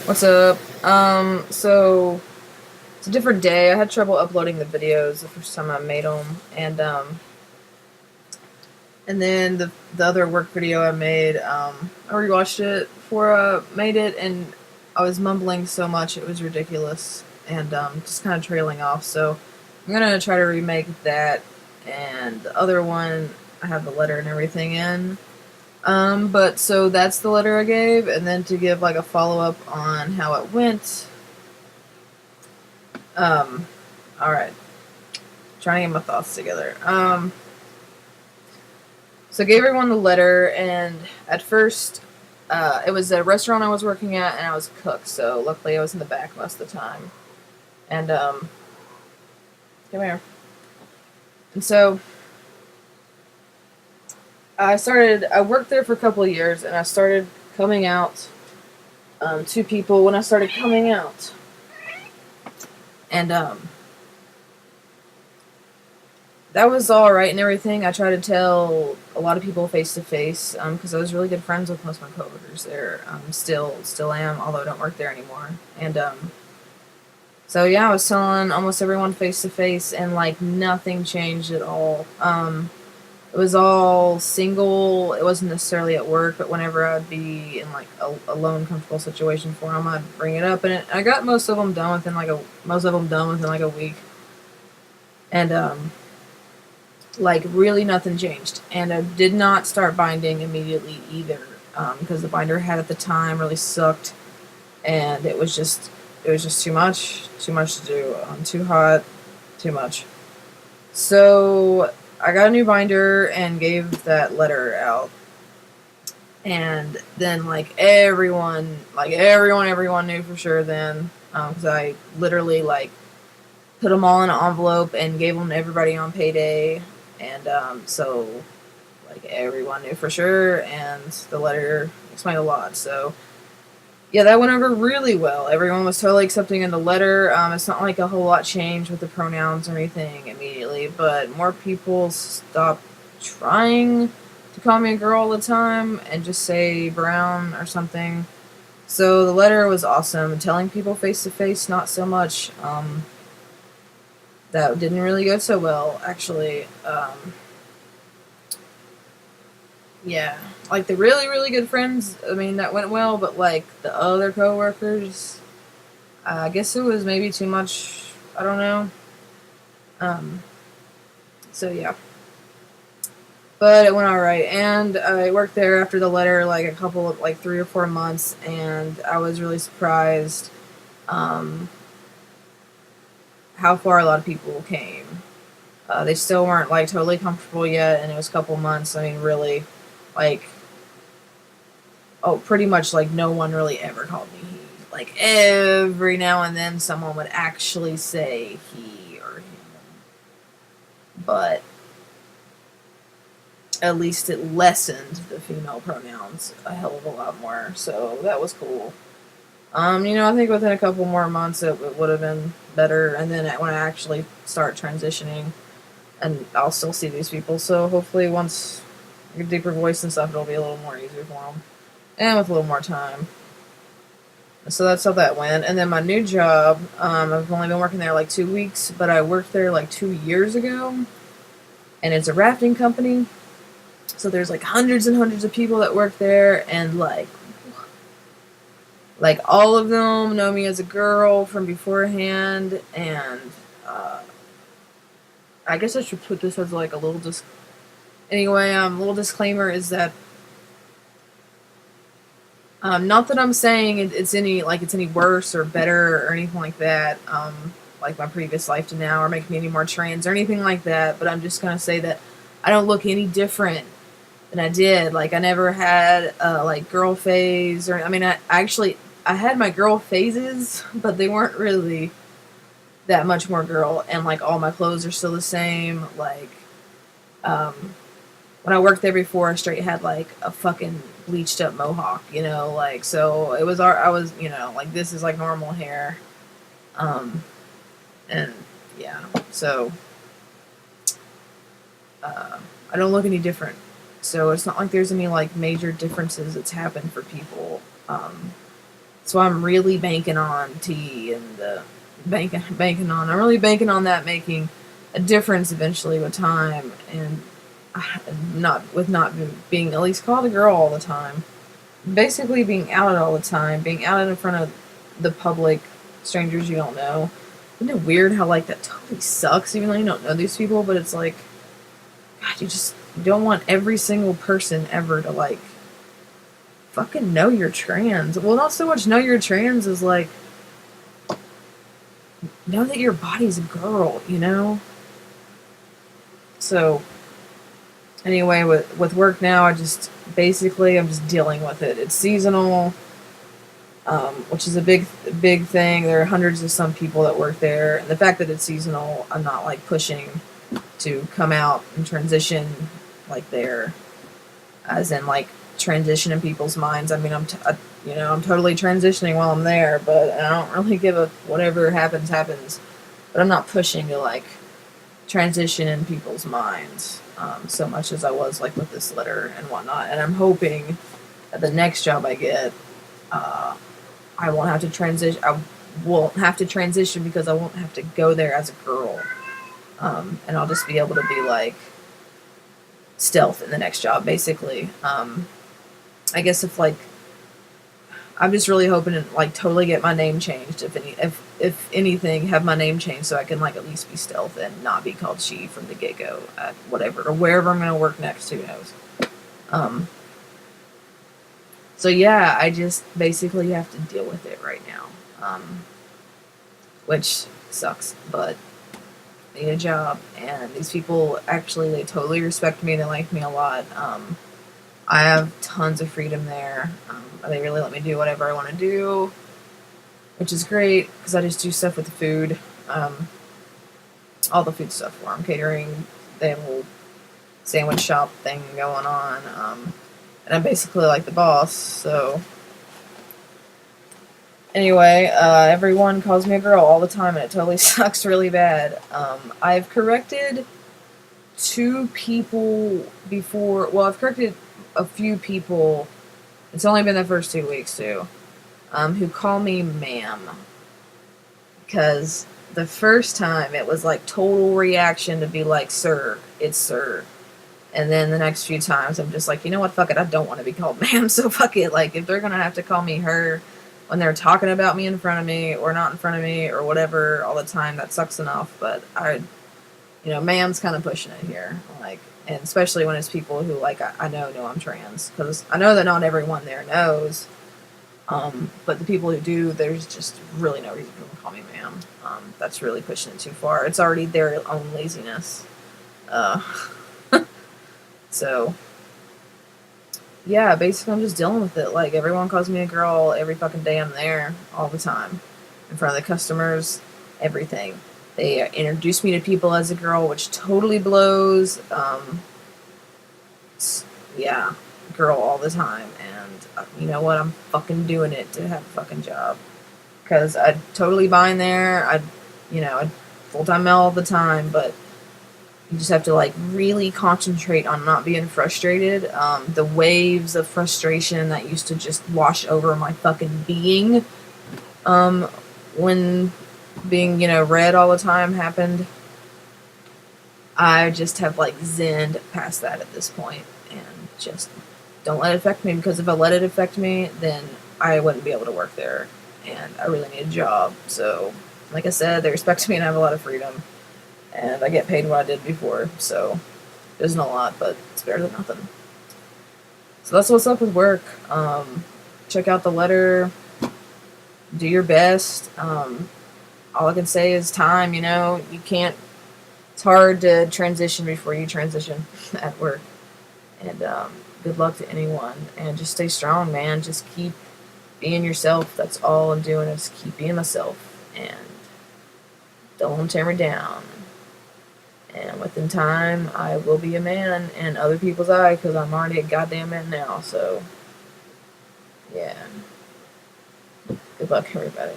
What's up? So it's a different day. I had trouble uploading the videos the first time I made them, and then the other work video I made, I rewatched it before I made it, and I was mumbling so much it was ridiculous, and just kind of trailing off. So I'm gonna try to remake that, and the other one I have the letter and everything in. But so that's the letter I gave, and then to give like a follow up on how it went. Um, all right, trying to get my thoughts together. So I gave everyone the letter, and at first, it was a restaurant I was working at, and I was a cook. So luckily, I was in the back most of the time. And come here. And so I started. I worked there for a couple of years, and I started coming out to people when I started coming out, and that was all right and everything. I tried to tell a lot of people face to face because I was really good friends with most of my coworkers there. Still am, although I don't work there anymore. And so yeah, I was telling almost everyone face to face, and like nothing changed at all. It was all single. It wasn't necessarily at work, but whenever I'd be in like a lone, comfortable situation for them, I'd bring it up, and I got most of them done within like a week. And like really nothing changed, and I did not start binding immediately either because the binder I had at the time really sucked, and it was just too much to do. Too hot, too much. So I got a new binder and gave that letter out, and then everyone knew for sure then because I literally like put them all in an envelope and gave them to everybody on payday, and so like everyone knew for sure, and the letter explained a lot. So yeah, that went over really well. Everyone was totally accepting of the letter. It's not like a whole lot changed with the pronouns or anything immediately, but more people stopped trying to call me a girl all the time and just say brown or something. So the letter was awesome. Telling people face to face, not so much. That didn't really go so well, actually. Yeah, like the really, really good friends, I mean, that went well, but like the other coworkers, I guess it was maybe too much. I don't know. Um, so yeah, but it went all right, and I worked there after the letter like a couple of like 3 or 4 months, and I was really surprised um, how far a lot of people came. They still weren't like totally comfortable yet, and it was a couple months. I mean, really, like pretty much like no one really ever called me he. Like every now and then, someone would actually say he or him, but at least it lessened the female pronouns a hell of a lot more. So that was cool. I think within a couple more months it would have been better, and then when I actually start transitioning, and I'll still see these people. So hopefully, once I get a deeper voice and stuff, it'll be a little more easier for them, and with a little more time. So that's how that went. And then my new job, I've only been working there like 2 weeks, but I worked there like 2 years ago, and it's a rafting company. So there's like hundreds and hundreds of people that work there, and like all of them know me as a girl from beforehand, and I guess I should put this as like a little anyway. Little disclaimer is that not that I'm saying it's any worse or better or anything like that. Like my previous life to now, or make me any more trans or anything like that. But I'm just gonna say that I don't look any different than I did. Like I never had like girl phase, or I mean, I had my girl phases, but they weren't really that much more girl. And like all my clothes are still the same. Like um, when I worked there before, I straight had like a fucking bleached up mohawk, like so it was I was, like this is like normal hair. Um and yeah, so I don't look any different. So it's not like there's any like major differences that's happened for people. So I'm really banking on tea and I'm really banking on that making a difference eventually with time and not being at least called a girl all the time. Basically being out all the time, being out in front of the public, strangers you don't know. Isn't it weird how like that totally sucks even though you don't know these people, but it's like God, you don't want every single person ever to like fucking know you're trans. Well, not so much know you're trans as like know that your body's a girl, you know? So anyway, with work now, I'm just dealing with it. It's seasonal, which is a big thing. There are hundreds of some people that work there, and the fact that it's seasonal, I'm not like pushing to come out and transition like there, as in like transition in people's minds. I mean, I'm totally transitioning while I'm there, but I don't really give a whatever happens happens. But I'm not pushing to like transition in people's minds so much as I was like with this letter and whatnot. And I'm hoping that the next job I get, I won't have to transition. I won't have to transition because I won't have to go there as a girl, and I'll just be able to be like stealth in the next job, basically. I guess if I'm just really hoping to like totally get my name changed, if anything, have my name changed so I can like at least be stealth and not be called she from the get go at whatever or wherever I'm gonna work next. Who knows? So yeah, I just basically have to deal with it right now, which sucks, but I need a job, and these people actually they totally respect me and they like me a lot. I have tons of freedom there. They really let me do whatever I want to do, which is great because I just do stuff with the food, all the food stuff for them, catering. They have a little sandwich shop thing going on, and I'm basically like the boss. So anyway, everyone calls me a girl all the time, and it totally sucks really bad. I've corrected 2 people before. Well, I've corrected a few people. It's only been the first 2 weeks too, who call me ma'am. Because the first time it was like total reaction to be like, sir, it's sir. And then the next few times I'm just like, you know what, fuck it, I don't want to be called ma'am, so fuck it. Like, if they're going to have to call me her when they're talking about me in front of me or not in front of me or whatever all the time, that sucks enough. But ma'am's kind of pushing it here. Like, and especially when it's people who, like, I know I'm trans. Because I know that not everyone there knows. But the people who do, there's just really no reason for them to call me ma'am. That's really pushing it too far. It's already their own laziness. So, yeah, basically I'm just dealing with it. Like, everyone calls me a girl every fucking day I'm there, all the time. In front of the customers, everything. They introduce me to people as a girl, which totally blows. Yeah, girl all the time. And you know what? I'm fucking doing it to have a fucking job. Because I'd totally bind there. I'd full-time male all the time, but you just have to like really concentrate on not being frustrated. The waves of frustration that used to just wash over my fucking being when being, red all the time happened. I just have like zenned past that at this point and just don't let it affect me, because if I let it affect me, then I wouldn't be able to work there, and I really need a job. So, like I said, they respect me and I have a lot of freedom. And I get paid what I did before, so it isn't a lot, but it's better than nothing. So that's what's up with work. Check out the letter. Do your best. All I can say is time, you can't. It's hard to transition before you transition at work. And good luck to anyone. And just stay strong, man. Just keep being yourself. That's all I'm doing, is keep being myself. And don't tear me down. And within time, I will be a man in other people's eye, because I'm already a goddamn man now. So, yeah. Good luck, everybody.